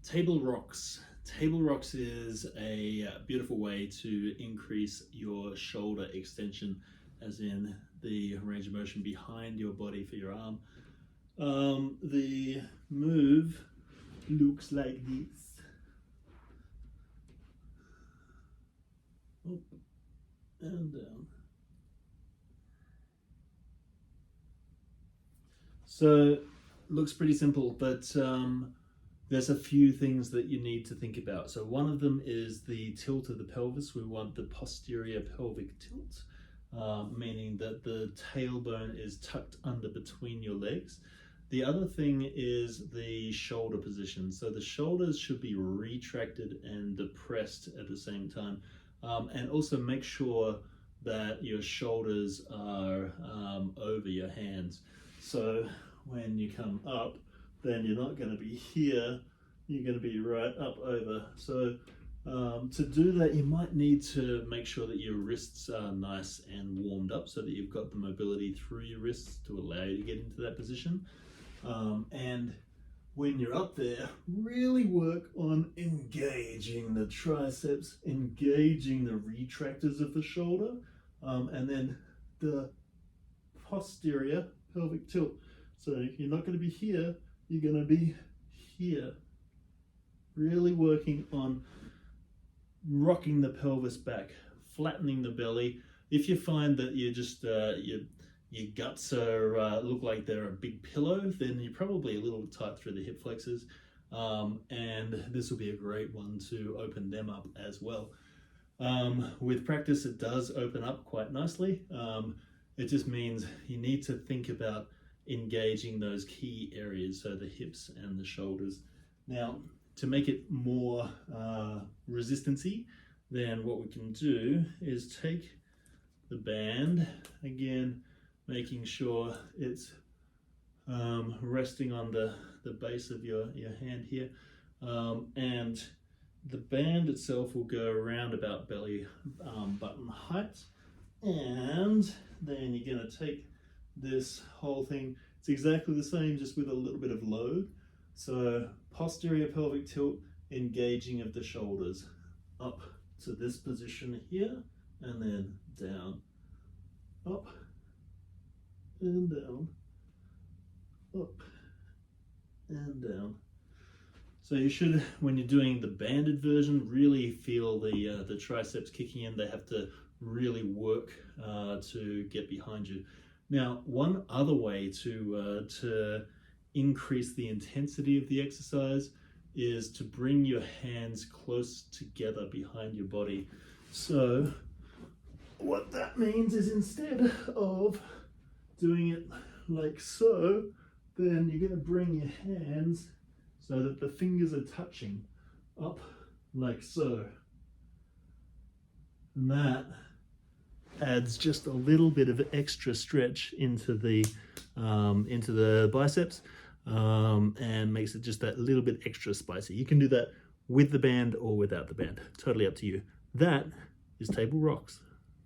Table rocks. Table rocks is a beautiful way to increase your shoulder extension, as in the range of motion behind your body for your arm. The move looks like this. Up and down. So looks pretty simple, but there's a few things that you need to think about. So one of them is the tilt of the pelvis. We want the posterior pelvic tilt, meaning that the tailbone is tucked under between your legs. The other thing is the shoulder position. So the shoulders should be retracted and depressed at the same time. And also make sure that your shoulders are over your hands. So when you come up, then you're not going to be here, you're going to be right up over. So to do that, you might need to make sure that your wrists are nice and warmed up so that you've got the mobility through your wrists to allow you to get into that position. And when you're up there, really work on engaging the triceps, engaging the retractors of the shoulder, and then the posterior pelvic tilt. So you're not going to be here, you're going to be here. Really working on rocking the pelvis back, flattening the belly. If you find that you just your guts are look like they're a big pillow, then you're probably a little tight through the hip flexors, and this will be a great one to open them up as well. With practice, it does open up quite nicely. It just means you need to think about engaging those key areas, so the hips and the shoulders. Now, to make it more resistancy, then what we can do is take the band, again making sure it's resting on the base of your hand here, and the band itself will go around about belly button height, and then you're going to take this whole thing. It's exactly the same, just with a little bit of load. So posterior pelvic tilt, engaging of the shoulders up to this position here, and then down, up and down, up and down. So you should, when you're doing the banded version, really feel the triceps kicking in. They have to really work to get behind you. Now, one other way to increase the intensity of the exercise is to bring your hands close together behind your body. So what that means is, instead of doing it like so, then you're going to bring your hands so that the fingers are touching up like so. And that adds just a little bit of extra stretch into the biceps, and makes it just that little bit extra spicy. You can do that with the band or without the band, totally up to you. That is table rocks.